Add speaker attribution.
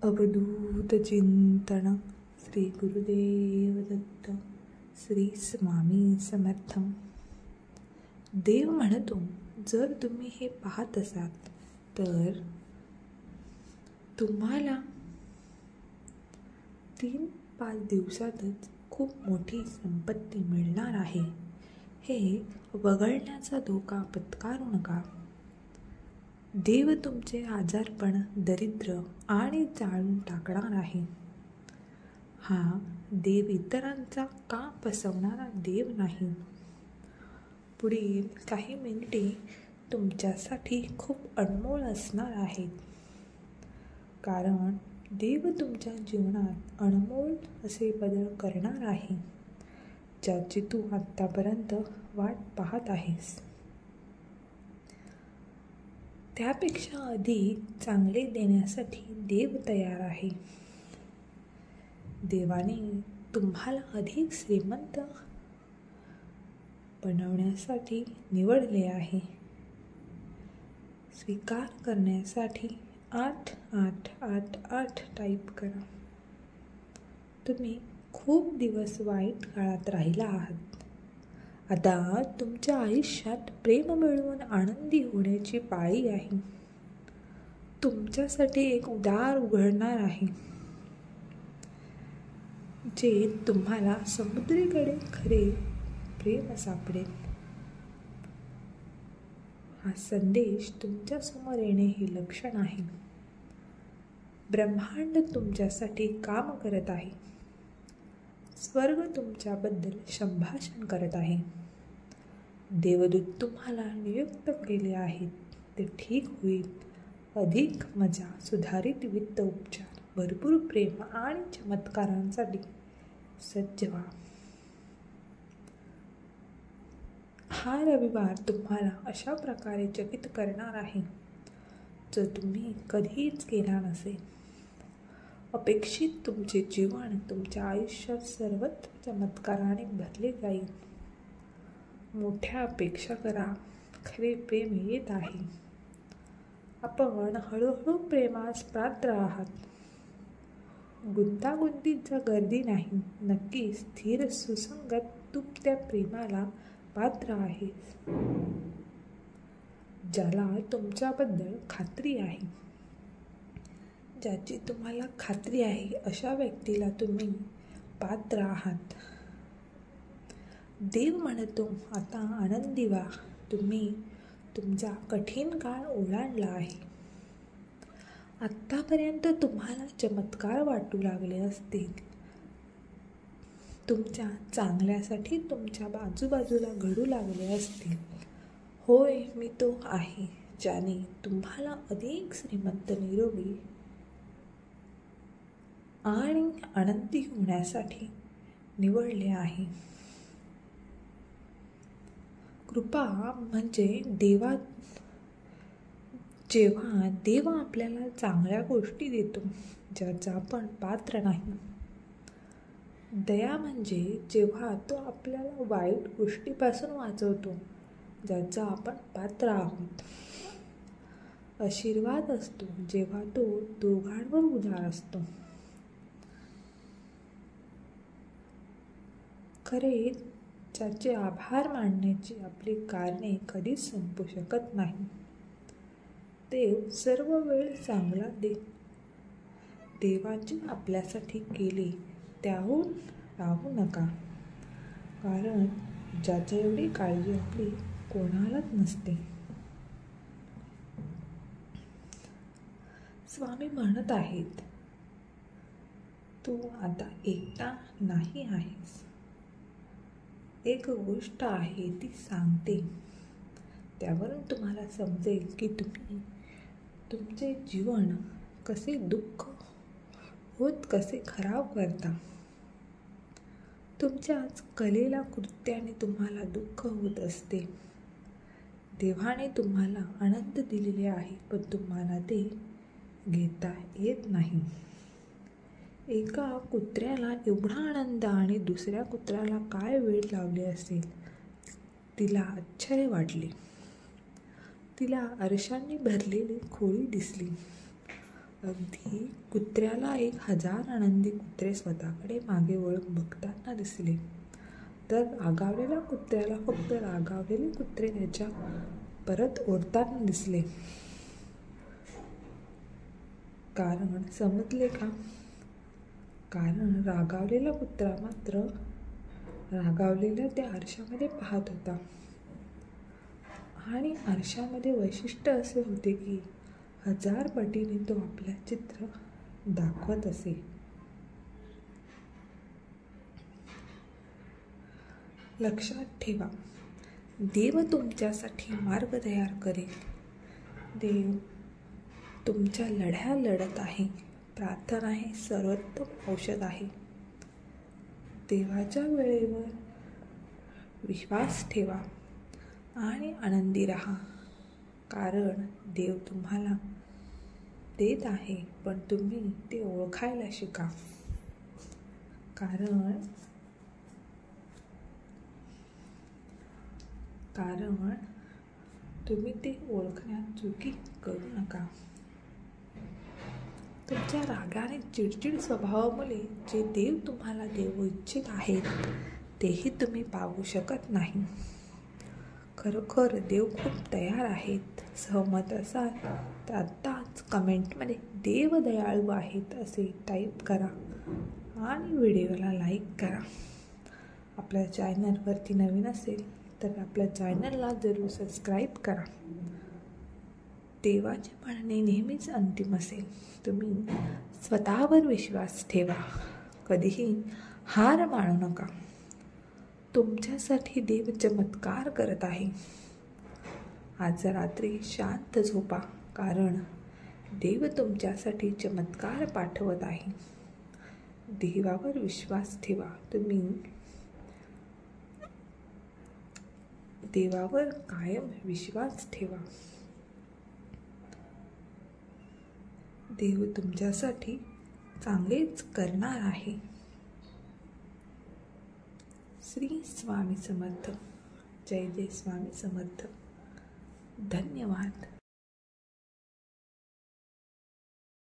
Speaker 1: अवधूत चिंतन श्री गुरुदेव दत्त श्री स्वामी समर्थ. देव म्हणतो, जर तुम्ही हे पाहत असाल तर तुम्हाला 3-5 दिवसातच खूप मोठी संपत्ती मिळणार आहे. हे वगळण्याचा धोका पत्करू नका. देव तुमचे आजारपण, दरिद्र आणि जाळून टाकणार आहे. हा देव इतरांचा का फसवणारा देव नाही. पुढील काही मिनिटे तुमच्यासाठी खूप अनमोल असणार आहेत, कारण देव तुमच्या जीवनात अनमोल असे बदल करणार आहे, ज्याची तू आत्तापर्यंत वाट पाहत आहेस. त्यापेक्षा अधिक चांगले देण्यासाठी देव तयार आहे. देवाने तुम्हाला अधिक श्रीमंत बनवण्यासाठी निवडले आहे. स्वीकार करण्यासाठी 888 टाईप करा. तुम्ही खूप दिवस वाईट काळात राहिला आहात. आता तुमच्या आयुष्यात प्रेम मिळवून आनंदी होण्याची पाळी आहे. तुमच्यासाठी एक दार उघडणार आहे, जे तुम्हाला समुद्रीकडे खरे प्रेम सापडेल. हा संदेश तुमच्या समोर येणे हे लक्षण आहे. ब्रह्मांड तुमच्यासाठी काम करत आहे. स्वर्ग तुमच्याबद्दल संभाषण करत आहे. देवदूत तुम्हाला नियुक्त केले आहेत. ते ठीक होईल. अधिक मजा, सुधारित वित्त, उपचार, भरपूर प्रेम आणि चमत्कारांसाठी सज्ज व्हा. हा रविवार तुम्हाला अशा प्रकारे चकित करणार आहे, जो तुम्ही कधीच केला नसेल. अपेक्षित तुमचे जीवन तुमच्या आयुष्यात सर्वत्र चमत्काराने भरले जाईल. मोठ्या अपेक्षा करा. खरे प्रेम येत आहे. आपण हळूहळू प्रेमास पात्र आहात. गुंतागुंतीचा गर्दी नाही. नक्की स्थिर, सुसंगत तू त्या प्रेमाला पात्र आहेस, ज्याला तुमच्याबद्दल खात्री आहे. ज्याची तुम्हाला खात्री आहे अशा व्यक्तीला तुम्ही पात्र आहात. देव म्हणतो, आता आनंदी व्हा. तुम्ही तुमचा कठीण काळ ओलांडला आहे. आत्तापर्यंत तुम्हाला चमत्कार वाटू लागले असतील. तुमच्या चांगल्यासाठी तुमच्या आजूबाजूला घडू लागले असतील. होय, मी तो आहे ज्याने तुम्हाला अधिक श्रीमंत, निरोगी आणि आनंदी होण्यासाठी निवडले आहे. कृपा म्हणजे जेव्हा देव आपल्याला चांगल्या गोष्टी देतो ज्याचा आपण पात्र नाही. दया म्हणजे जेव्हा तो आपल्याला वाईट गोष्टीपासून वाचवतो ज्याचा आपण पात्र आहोत. आशीर्वाद असतो जेव्हा तो दोघांवर उदार असतो. खरे, ज्याचे आभार मानण्याची आपली कारणे कधीच संपू शकत नाही. देव सर्व वेळ चांगला देवाचे आपल्यासाठी केले त्याहून राहू नका, कारण ज्याच्या एवढी काळजी आपली कोणालाच नसते. स्वामी म्हणत आहेत, तू आता एकटा नाही आहेस. एक गोष्ट आहे ती सांगते, त्यावरून तुम्हाला समजेल की तुम्ही तुमचे जीवन कसे दुःख होत कसे खराब करता. तुमच्याच कलेला कृत्याने तुम्हाला दुःख होत असते. देवाने तुम्हाला आनंद दिलेले आहे, पण तुम्हाला ते घेता येत नाही. एका कुत्र्याला एवढा आनंद आणि दुसऱ्या कुत्र्याला काय वेळ लावले असेल. तिला आश्चर्य वाटले. तिला आरशांनी भरलेली खोली दिसली. अगदी कुत्र्याला 1000 आनंदी कुत्रे स्वतःकडे मागे वळून बघताना दिसले, तर रागावलेल्या कुत्र्याला फक्त रागावलेले कुत्रे त्याच्या परत ओढताना दिसले. कारण समजले का? कारण रागावलेला कुत्रा मात्र रागावलेल्या त्या आरशामध्ये पाहत होता, आणि आरशामध्ये वैशिष्ट्य असे होते की 1000 पटीने तो आपल्या चित्र दाखवत असे. लक्षात ठेवा, देव तुमच्यासाठी मार्ग तयार करेल. देव तुमच्या लढ्या लढत आहे. प्रार्थना हे सर्वोत्तम औषध आहे. देवाच्या वेळेवर विश्वास ठेवा आणि आनंदी राहा. कारण देव तुम्हाला देत आहे, पण तुम्ही ते ओळखायला शिका. कारण तुम्ही ते ओळखण्यात चुकी करू नका. तुमच्या रागाने चिडचिड स्वभावामुळे जे देव तुम्हाला देऊ इच्छित आहेत तेही तुम्ही पाहू शकत नाही. खरोखर देव खूप तयार आहेत. सहमत असाल तर आत्ताच कमेंटमध्ये देव दयाळू आहेत असे टाईप करा आणि व्हिडिओला लाईक करा. आपल्या चॅनलवरती नवीन असेल तर आपल्या चॅनलला जरूर सबस्क्राईब करा. देवाचे म्हणणे नेहमीच अंतिम असेल. तुम्ही स्वतःवर विश्वास ठेवा. कधीही हार मानू नका. तुमच्यासाठी देव चमत्कार करत आहे. आज रात्री शांत झोपा, कारण देव तुमच्यासाठी चमत्कार पाठवत आहे. देवावर विश्वास ठेवा. तुम्ही देवावर कायम विश्वास ठेवा. देव तुमच्यासाठी चांगलेच करणार आहे. श्री स्वामी समर्थ. जय जय स्वामी समर्थ. धन्यवाद.